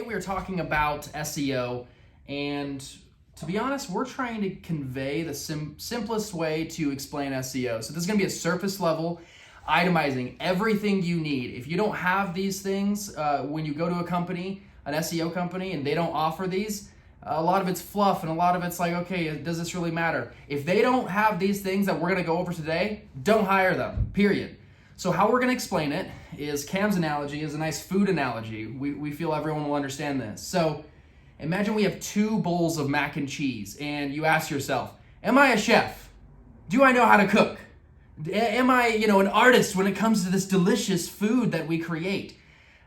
we are talking about SEO, and to be honest, we're trying to convey the simplest way to explain SEO. So this is going to be a surface level, itemizing everything you need. If you don't have these things, when you go to a company, an SEO company, and they don't offer these, a lot of it's fluff and a lot of it's like, okay, does this really matter? If they don't have these things that we're going to go over today, don't hire them, period. So how we're going to explain it is Cam's analogy is a nice food analogy. We feel everyone will understand this. So imagine we have 2 bowls of mac and cheese and you ask yourself, am I a chef? Do I know how to cook? Am I, an artist when it comes to this delicious food that we create?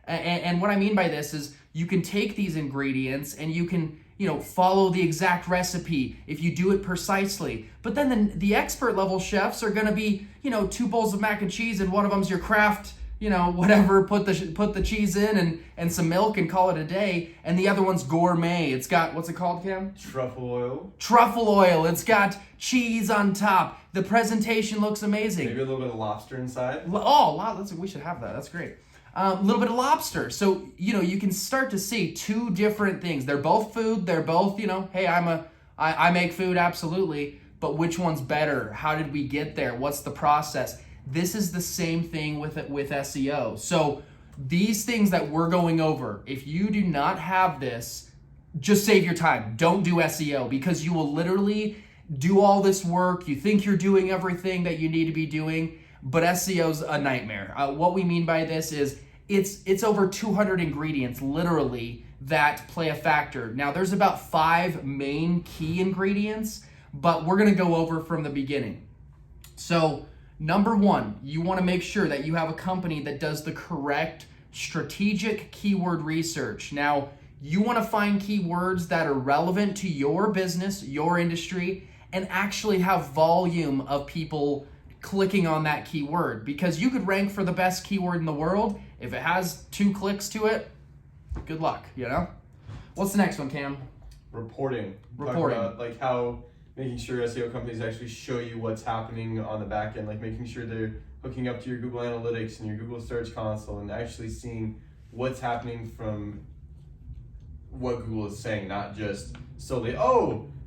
And what I mean by this is you can take these ingredients and you can, follow the exact recipe if you do it precisely. But then the expert level chefs are going to be, 2 bowls of mac and cheese and one of them's your craft, whatever, put the cheese in and some milk and call it a day. And the other one's gourmet. It's got, what's it called, Cam? Truffle oil. Truffle oil. It's got cheese on top. The presentation looks amazing. Maybe a little bit of lobster inside. Oh, wow, we should have that. That's great. A little bit of lobster. So, you can start to see 2 different things. They're both food. They're both, hey, I make food, absolutely. But which one's better? How did we get there? What's the process? This is the same thing with SEO. So these things that we're going over, if you do not have this, just save your time. Don't do SEO because you will literally do all this work. You think you're doing everything that you need to be doing, but SEO's a nightmare. What we mean by this is it's over 200 ingredients, literally, that play a factor. Now, there's about 5 main key ingredients, but we're going to go over from the beginning. So, number 1, you want to make sure that you have a company that does the correct strategic keyword research. Now, you want to find keywords that are relevant to your business, your industry, and actually have volume of people clicking on that keyword, because you could rank for the best keyword in the world. If it has 2 clicks to it, good luck, What's the next one, Cam? Reporting. Talk about how making sure SEO companies actually show you what's happening on the back end, like making sure they're hooking up to your Google Analytics and your Google Search Console and actually seeing what's happening from what Google is saying, not just solely,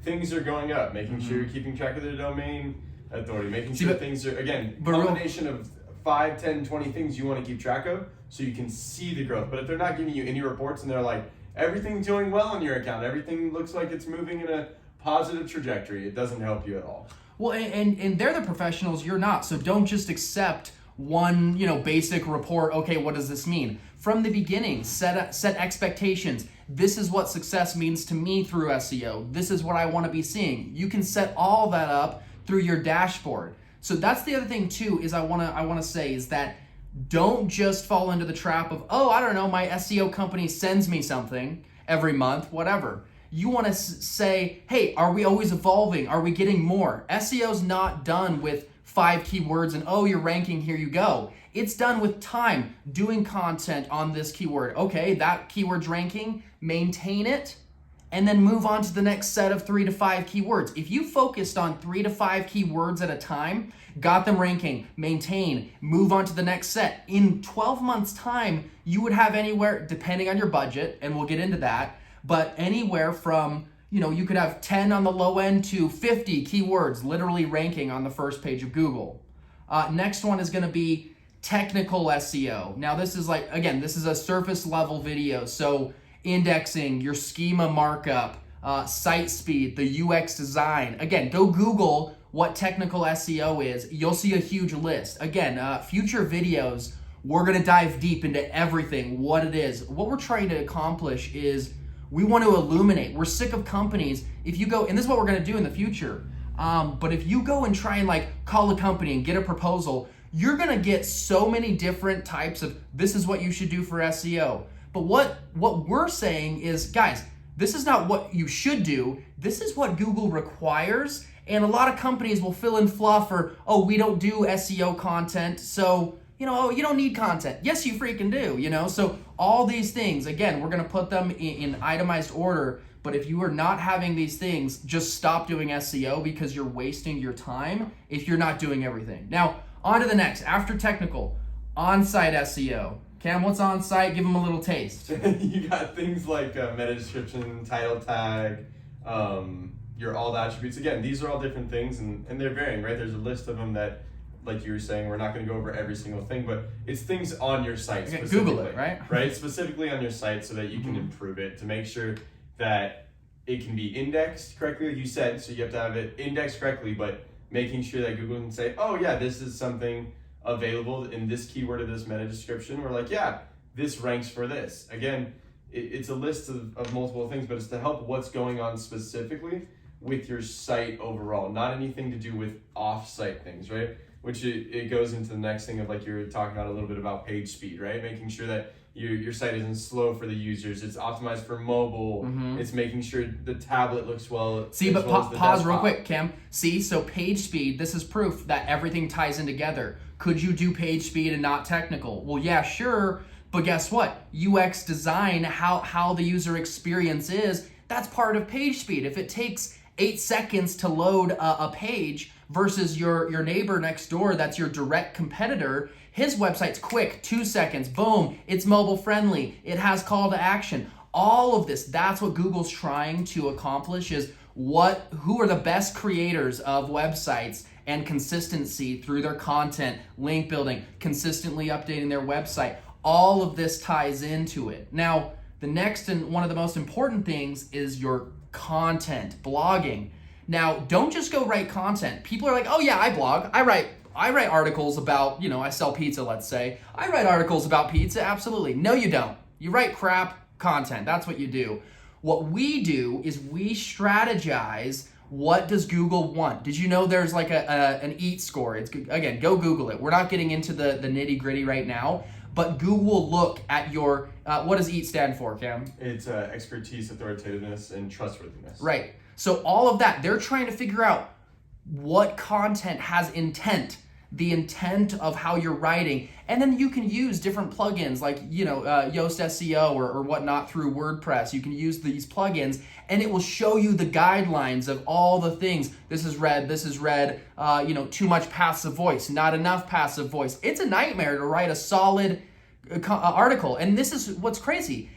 things are going up, making sure you're keeping track of their domain authority, making sure things are, again, combination of 5, 10, 20 things you want to keep track of so you can see the growth. But if they're not giving you any reports and they're like, everything's doing well on your account, everything looks like it's moving in a positive trajectory, it doesn't help you at all. Well, and they're the professionals, you're not. So don't just accept one, basic report. Okay, what does this mean? From the beginning, set expectations. This is what success means to me through SEO. This is what I want to be seeing. You can set all that up through your dashboard. So that's the other thing too, is I want to say is that don't just fall into the trap of, I don't know, my SEO company sends me something every month, whatever. You want to say, hey, are we always evolving? Are we getting more? SEO's not done with 5 keywords and, you're ranking, here you go. It's done with time, doing content on this keyword. Okay, that keyword's ranking, maintain it, and then move on to the next set of 3 to 5 keywords. If you focused on 3 to 5 keywords at a time, got them ranking, maintain, move on to the next set, in 12 months' time, you would have anywhere, depending on your budget, and we'll get into that, but anywhere from, you could have 10 on the low end to 50 keywords literally ranking on the first page of Google. Next one is going to be technical SEO. Now, this is this is a surface level video, so indexing, your schema markup, site speed, the UX design. Again, go Google what technical SEO is. You'll see a huge list. Again, future videos, we're going to dive deep into everything, what it is. What we're trying to accomplish is we want to illuminate. We're sick of companies. If you go, and this is what we're going to do in the future, but if you go and try and call a company and get a proposal, you're going to get so many different types of, this is what you should do for SEO. But what we're saying is, guys, this is not what you should do. This is what Google requires. And a lot of companies will fill in fluff or, we don't do SEO content. So, you don't need content. Yes, you freaking do, So all these things, again, we're going to put them in itemized order. But if you are not having these things, just stop doing SEO because you're wasting your time if you're not doing everything. Now, on to the next. After technical, on-site SEO. Cam, what's on site? Give them a little taste. You got things like meta description, title tag, your alt attributes. Again, these are all different things, and they're varying, right? There's a list of them that, like you were saying, we're not going to go over every single thing, but it's things on your site specifically. Google it, right? Right, specifically on your site so that you can improve it, to make sure that it can be indexed correctly, like you said, so you have to have it indexed correctly, but making sure that Google can say, oh yeah, this is something available in this keyword of this meta description, or like, yeah, this ranks for this. Again, it's a list of multiple things, but it's to help what's going on specifically with your site overall, not anything to do with off-site things, right? Which it goes into the next thing of, like you were talking about a little bit about page speed, right? Making sure that your site isn't slow for the users. It's optimized for mobile. It's making sure the tablet looks well. See, but pause real quick, Cam. See, so page speed, this is proof that everything ties in together. Could you do page speed and not technical? Well, yeah, sure. But guess what? UX design, how the user experience is, that's part of page speed. If it takes 8 seconds to load a page versus your neighbor next door, that's your direct competitor, his website's quick, 2 seconds, boom, it's mobile friendly, it has call to action. All of this, that's what Google's trying to accomplish, is who are the best creators of websites and consistency through their content, link building, consistently updating their website. All of this ties into it. Now, the next and one of the most important things is your content, blogging. Now, don't just go write content. People are like, oh yeah, I blog, I write articles about, I sell pizza, let's say. I write articles about pizza, absolutely. No, you don't. You write crap content, that's what you do. What we do is we strategize, what does Google want? Did you know there's like an EAT score? Again, go Google it. We're not getting into the nitty gritty right now, but Google will look at your, what does EAT stand for, Cam? It's expertise, authoritativeness, and trustworthiness. Right. So all of that, they're trying to figure out what content has intent, the intent of how you're writing. And then you can use different plugins like, Yoast SEO or whatnot through WordPress. You can use these plugins and it will show you the guidelines of all the things. This is red, too much passive voice, not enough passive voice. It's a nightmare to write a solid article. And this is what's crazy.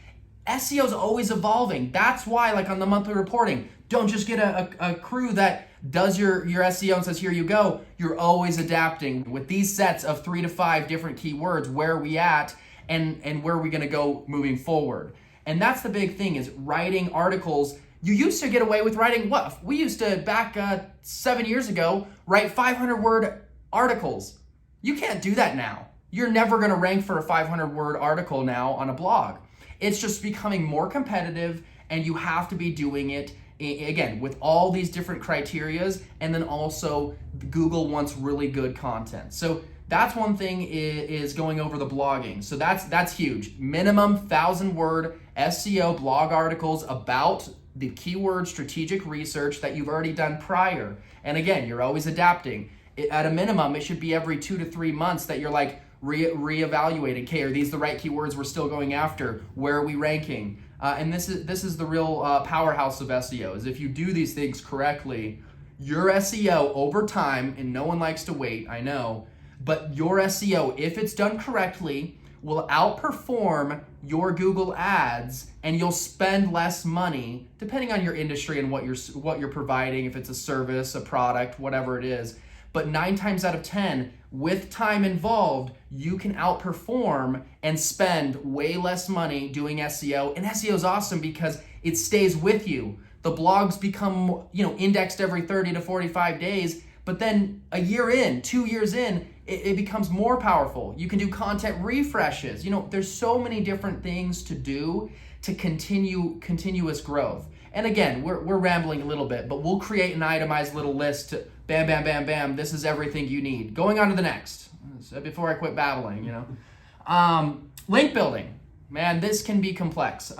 SEO is always evolving. That's why, like on the monthly reporting, don't just get a crew that does your SEO and says, here you go. You're always adapting with these sets of 3 to 5 different keywords. Where are we at and where are we going to go moving forward? And that's the big thing, is writing articles. You used to get away with writing what? We used to, back 7 years ago, write 500-word articles. You can't do that now. You're never going to rank for a 500-word article now on a blog. It's just becoming more competitive, and you have to be doing it, again, with all these different criterias, and then also Google wants really good content. So that's one thing, is going over the blogging. So that's huge. Minimum 1,000-word SEO blog articles about the keyword strategic research that you've already done prior. And again, you're always adapting. At a minimum, it should be every 2 to 3 months that you're like, reevaluating. Okay, are these the right keywords we're still going after? Where are we ranking? And this is the real powerhouse of SEO, is if you do these things correctly, your SEO over time, and no one likes to wait, I know, but your SEO, if it's done correctly, will outperform your Google ads, and you'll spend less money, depending on your industry and what you're providing, if it's a service, a product, whatever it is. But 9 times out of 10, with time involved, you can outperform and spend way less money doing SEO. And SEO is awesome because it stays with you. The blogs become, indexed every 30 to 45 days, but then a year in, 2 years in, it becomes more powerful. You can do content refreshes. There's so many different things to do to continue continuous growth. And again, we're rambling a little bit, but we'll create an itemized little list to bam, bam, bam, bam. This is everything you need. Going on to the next, before I quit babbling, Link building. Man, this can be complex.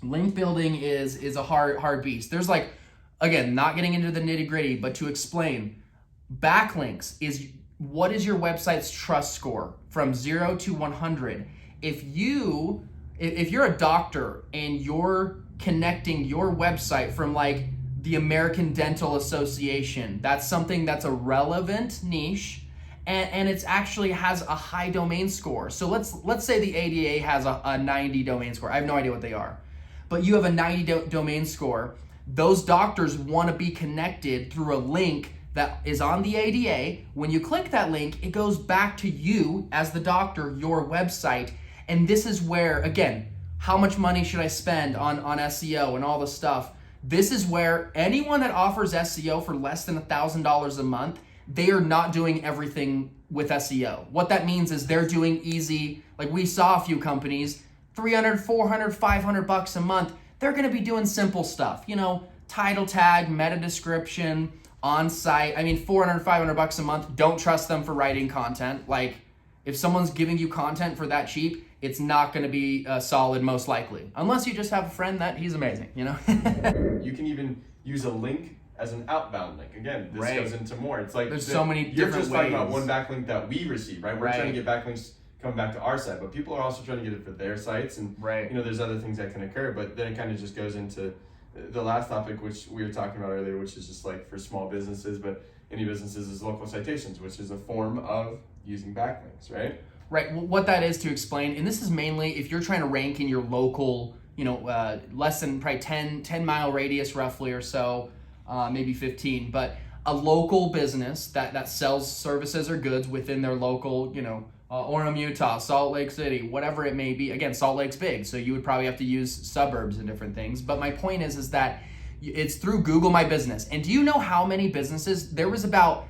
Link building is a hard beast. There's again, not getting into the nitty gritty, but to explain, backlinks is, what is your website's trust score from 0 to 100? If you're a doctor and you're connecting your website from the American Dental Association, that's something that's a relevant niche, and it's actually has a high domain score. So let's say the ADA has a 90 domain score. I have no idea what they are, but you have a 90 domain score. Those doctors want to be connected through a link that is on the ADA. When you click that link, it goes back to you as the doctor, your website. And this is where, again, how much money should I spend on SEO and all the stuff? This is where anyone that offers SEO for less than $1,000 a month, they are not doing everything with SEO. What that means is they're doing easy, like we saw a few companies, $300, $400, $500 a month. They're gonna be doing simple stuff, title tag, meta description, on-site. I mean, $400, $500 a month. Don't trust them for writing content. Like, if someone's giving you content for that cheap, it's not going to be solid, most likely, unless you just have a friend that he's amazing. You can even use a link as an outbound link. Again, this goes into more. It's like there's so many different ways. You're just talking about one backlink that we receive, right? We're trying to get backlinks coming back to our site, but people are also trying to get it for their sites, and there's other things that can occur. But then it kind of just goes into the last topic, which we were talking about earlier, which is just like for small businesses, but any businesses, is local citations, which is a form of using backlinks, right? Right. What that is, to explain, and this is mainly if you're trying to rank in your local, less than probably 10 mile radius roughly or so, maybe 15, but a local business that sells services or goods within their local, Orem, Utah, Salt Lake City, whatever it may be. Again, Salt Lake's big, so you would probably have to use suburbs and different things. But my point is that it's through Google My Business. And do you know how many businesses? There was about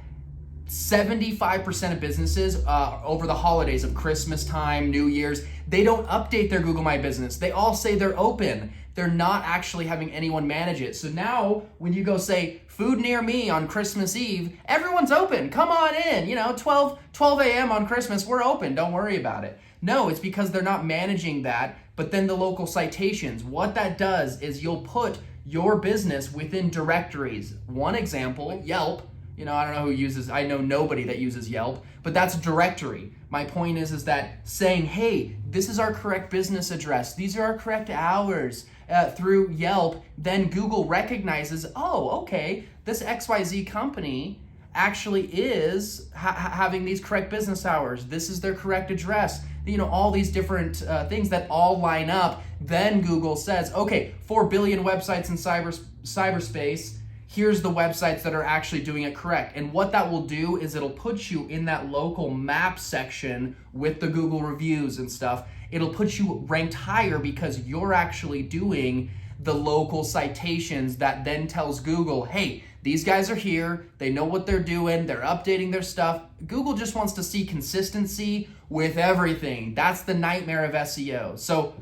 75% of businesses over the holidays of Christmas time, New Year's, they don't update their Google My Business. They all say they're open. They're not actually having anyone manage it. So now when you go say food near me on Christmas Eve, everyone's open. Come on in, 12 a.m. on Christmas, we're open. Don't worry about it. No, it's because they're not managing that. But then the local citations, what that does is you'll put your business within directories. One example, Yelp. I don't know who uses, I know nobody that uses Yelp, but that's a directory. My point is that saying, hey, this is our correct business address, these are our correct hours through Yelp, then Google recognizes, oh, okay, this XYZ company actually is having these correct business hours. This is their correct address. All these different things that all line up. Then Google says, okay, 4 billion websites in cyberspace, here's the websites that are actually doing it correct. And what that will do is it'll put you in that local map section with the Google reviews and stuff. It'll put you ranked higher because you're actually doing the local citations that then tells Google, hey, these guys are here, they know what they're doing, they're updating their stuff. Google just wants to see consistency with everything. That's the nightmare of SEO. So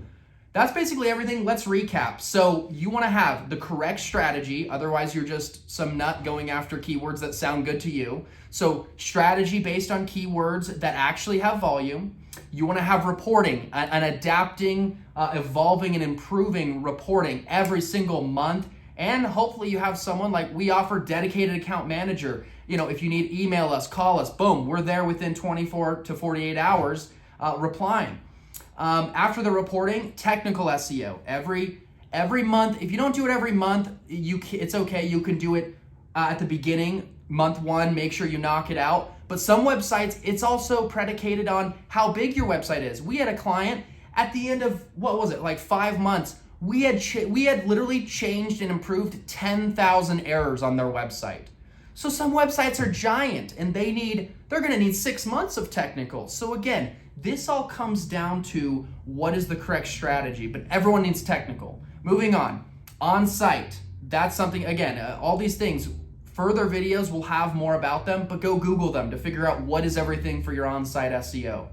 that's basically everything. Let's recap. So you want to have the correct strategy, otherwise you're just some nut going after keywords that sound good to you. So strategy based on keywords that actually have volume. You want to have reporting, an adapting, evolving and improving reporting every single month. And hopefully you have someone like we offer, dedicated account manager. If you need, email us, call us, boom, we're there within 24 to 48 hours replying. After the reporting, technical SEO. Every month, if you don't do it every month, it's okay. You can do it at the beginning, month one, make sure you knock it out. But some websites, it's also predicated on how big your website is. We had a client at the end of, 5 months, we had literally changed and improved 10,000 errors on their website. So some websites are giant and they're gonna need 6 months of technical. So again, this all comes down to what is the correct strategy, but everyone needs technical. Moving on site, that's something, again, all these things, further videos will have more about them, but go Google them to figure out what is everything for your on-site SEO.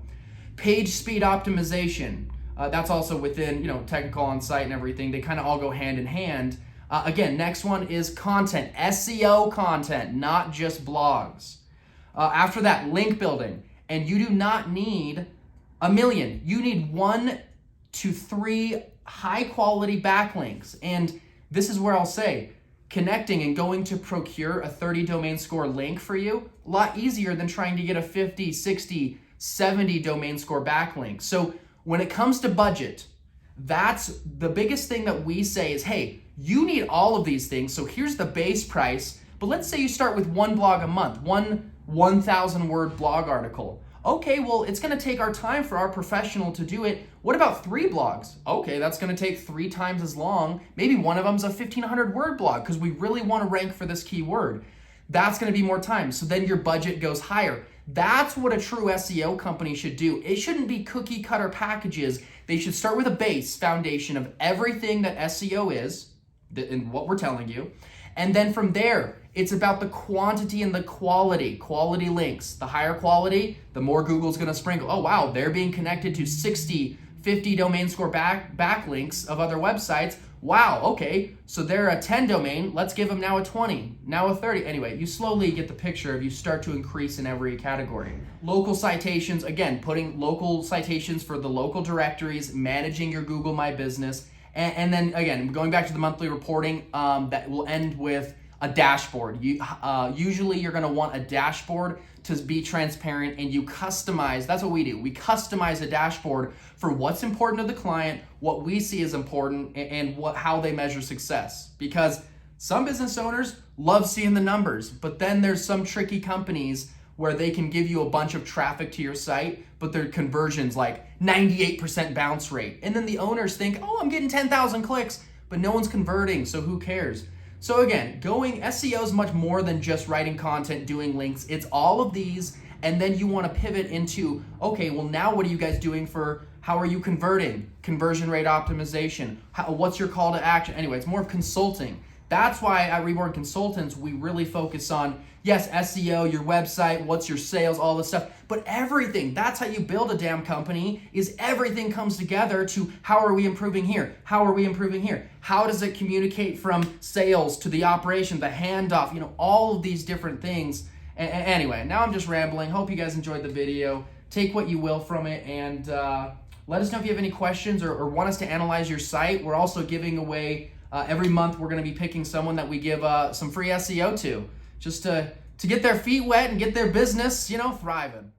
Page speed optimization, that's also within, technical on-site and everything. They kind of all go hand in hand. Again, next one is content, SEO content, not just blogs. After that, link building. And you do not need a million. You need 1 to 3 high quality backlinks. And this is where I'll say, connecting and going to procure a 30 domain score link for you, a lot easier than trying to get a 50, 60, 70 domain score backlink. So when it comes to budget, that's the biggest thing that we say is, hey, you need all of these things. So here's the base price, but let's say you start with 1 blog a month, one 1,000 word blog article. Okay, well, it's gonna take our time for our professional to do it. What about 3 blogs? Okay, that's gonna take 3 times as long. Maybe one of them's a 1,500 word blog because we really wanna rank for this keyword. That's gonna be more time. So then your budget goes higher. That's what a true SEO company should do. It shouldn't be cookie cutter packages. They should start with a base foundation of everything that SEO is, and what we're telling you. And then from there, it's about the quantity and the quality. Quality links. The higher quality, the more Google's gonna sprinkle. Oh wow, they're being connected to 60, 50 domain score backlinks of other websites. Wow, okay, so they're a 10 domain. Let's give them now a 20, now a 30. Anyway, you slowly get the picture if you start to increase in every category. Local citations, again, putting local citations for the local directories, managing your Google My Business. And then again, going back to the monthly reporting, that will end with a dashboard. Usually you're gonna want a dashboard to be transparent, and you customize, that's what we do. We customize a dashboard for what's important to the client, what we see as important, and how they measure success. Because some business owners love seeing the numbers, but then there's some tricky companies where they can give you a bunch of traffic to your site, but their conversion's like 98% bounce rate. And then the owners think, oh, I'm getting 10,000 clicks, but no one's converting, so who cares? So again, SEO is much more than just writing content, doing links. It's all of these, and then you want to pivot into, okay, well now what are you guys doing how are you converting? Conversion rate optimization. What's your call to action? Anyway, it's more of consulting. That's why at Reborn Consultants, we really focus on, yes, SEO, your website, what's your sales, all this stuff, but everything. That's how you build a damn company, is everything comes together to how are we improving here? How are we improving here? How does it communicate from sales to the operation, the handoff, all of these different things. Anyway, now I'm just rambling. Hope you guys enjoyed the video. Take what you will from it, and let us know if you have any questions or want us to analyze your site. We're also giving away, every month we're going to be picking someone that we give some free SEO to, just to get their feet wet and get their business, thriving.